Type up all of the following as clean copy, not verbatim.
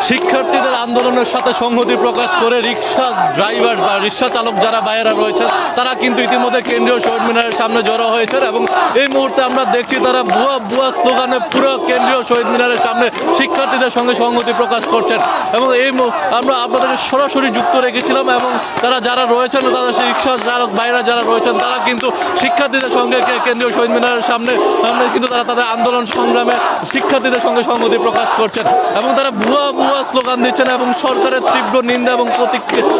শিক্ষার্থীদের আন্দোলনের সাথে সংহতি প্রকাশ করে রিক্সা ড্রাইভার বা রিক্সা চালক যারা বাইরা রয়েছে তারা কিন্তু ইতিমধ্যে কেন্দ্রীয় শহীদ মিনারের সামনে জড়ো হয়েছেন এবং এই মুহূর্তে আমরা দেখছি তারা ভুয়া স্লোগানে পুরো কেন্দ্রীয় শহীদ মিনারের সামনে শিক্ষার্থীদের সঙ্গে সংহতি প্রকাশ করছেন এবং আমরা আপনাদের সরাসরি যুক্ত রেখেছিলাম এবং তারা যারা রয়েছেন তারা সেই রিক্সা চালক বাইরা যারা রয়েছেন তারা কিন্তু শিক্ষার্থীদের সঙ্গে কেন্দ্রীয় শহীদ মিনারের সামনে কিন্তু তারা তাদের আন্দোলন সংগ্রামে শিক্ষার্থীদের সঙ্গে সংহতি প্রকাশ করছেন এবং তারা ভুয়া স্লোগান দিচ্ছেন এবং সরকারের তীব্র নিন্দা এবং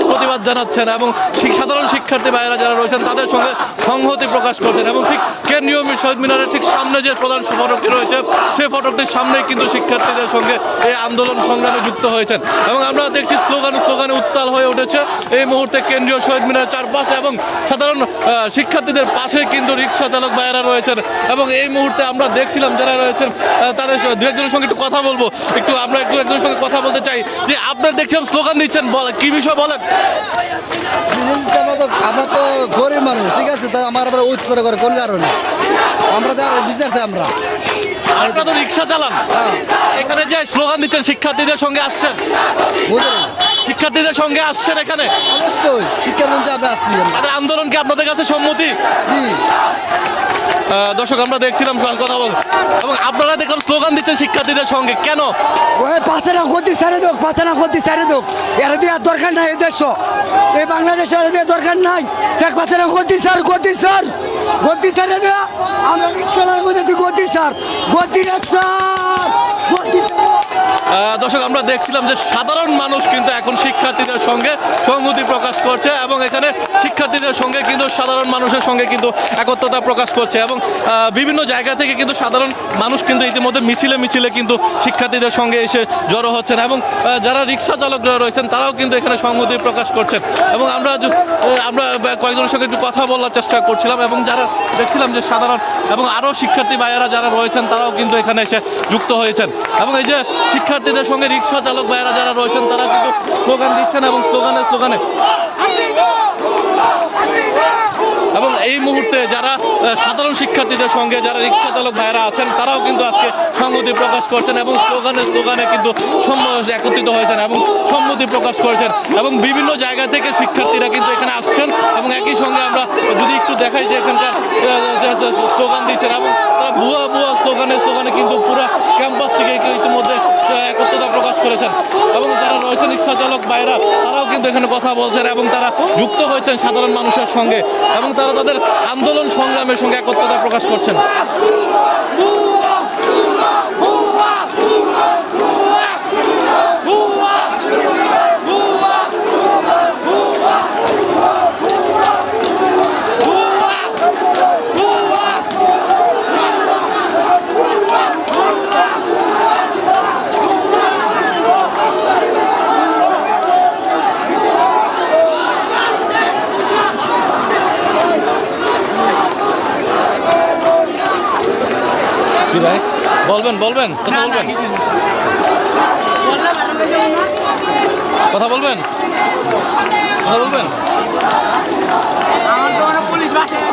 প্রতিবাদ জানাচ্ছেন এবং সাধারণ শিক্ষার্থী ভাইয়েরা যারা রয়েছেন তাদের সঙ্গে সংহতি প্রকাশ করছেন এবং ঠিক কেন্দ্রীয় শহীদ মিনারের ঠিক সামনে যে প্রধান ফটকটি রয়েছে সেই ফটকটির সামনেই কিন্তু শিক্ষার্থীদের সঙ্গে এই আন্দোলন সংগ্রামে যুক্ত হয়েছেন এবং আমরা দেখছি স্লোগানে উত্তাল হয়ে উঠেছে এই মুহূর্তে কেন্দ্রীয় শহীদ মিনারের চারপাশে এবং সাধারণ শিক্ষার্থীদের পাশে কিন্তু রিক্সা চালক ভাইয়েরা রয়েছেন এবং এই মুহূর্তে আমরা দেখছিলাম যারা রয়েছেন তাদের দু একজনের সঙ্গে একটু কথা বলবো আমরা একজনের সঙ্গে কথা বলতে চাই যে আপনারা দেখছিলাম স্লোগান দিচ্ছেন কি বিষয় বলেন। আমরা তো গরিব মানুষ, ঠিক আছে, তাই আমার আবার উচ্চার করে কোন কারণে আমরা তো বিচার চাই। আপনারা তো রিক্সা চালান, এখানে যে স্লোগান দিচ্ছেন শিক্ষার্থীদের সঙ্গে আসছেন, শিক্ষার্থীদের সঙ্গে আসছেন এখানে অবশ্যই শিক্ষার্থী আমরা আসছি। তাদের আন্দোলন কি আপনাদের কাছে সম্মতি? জি দর্শক আমরা দেখছিলাম কথা বল এবং আপনারা দেখলাম স্লোগান দিচ্ছেন শিক্ষার্থীদের সঙ্গে কেন? ওই পাঁচনা গতি সারে দোক, পাঁচনা গতি সারে দোক, এর দেওয়ার দরকার নাই। এই দেশ এই বাংলাদেশে এর দেওয়ার দরকার নাই। শেখ পাঁচনা গতি সার গতি সারে দেওয়া আমরা রিক্সার মধ্যে গতি সার দর্শক আমরা দেখছিলাম যে সাধারণ মানুষ কিন্তু এখন শিক্ষার্থীদের সঙ্গে সংহতি প্রকাশ করছে এবং এখানে শিক্ষার্থীদের সঙ্গে কিন্তু সাধারণ মানুষের সঙ্গে কিন্তু একত্রতা প্রকাশ করছে এবং বিভিন্ন জায়গা থেকে কিন্তু সাধারণ মানুষ কিন্তু ইতিমধ্যে মিছিলে কিন্তু শিক্ষার্থীদের সঙ্গে এসে জড়ো হচ্ছেন এবং যারা রিক্সা চালকরা রয়েছেন তারাও কিন্তু এখানে সংহতি প্রকাশ করছেন এবং আমরা কয়েকজনের সঙ্গে একটু কথা বলার চেষ্টা করছিলাম এবং যারা দেখছিলাম যে সাধারণ এবং আরও শিক্ষার্থী ভাইয়েরা যারা রয়েছেন তারাও কিন্তু এখানে এসে যুক্ত হয়েছেন এবং এই যে শিক্ষার্থীদের সঙ্গে রিক্সা চালক ভাইয়েরা যারা রয়েছেন তারা কিন্তু স্লোগান দিচ্ছেন এবং স্লোগানে এবং এই মুহূর্তে যারা সাধারণ শিক্ষার্থীদের সঙ্গে যারা রিক্সা চালক ভাইয়েরা আছেন তারাও কিন্তু আজকে সংহতি প্রকাশ করছেন এবং স্লোগানে কিন্তু একত্রিত হয়েছেন এবং সম্মতি প্রকাশ করেছেন এবং বিভিন্ন জায়গা থেকে শিক্ষার্থীরা কিন্তু এখানে আসছেন এবং একই সঙ্গে আমরা যদি একটু দেখাই যে এখানকার স্লোগান দিচ্ছেন এবং তারা ভুয়া স্লোগানে কিন্তু পুরো ক্যাম্পাস থেকে ইতিমধ্যে একত্রতা প্রকাশ করেছেন এবং যারা রয়েছেন রিক্সা চালক ভাইয়েরা তারাও কিন্তু এখানে কথা বলছেন এবং তারা যুক্ত হয়েছেন সাধারণ মানুষের সঙ্গে এবং তারা তাদের আন্দোলন সংগ্রামের সঙ্গে একত্রতা প্রকাশ করছেন। কি ভাই বলবেন কথা বলবেন আমার তো পুলিশ বাসায়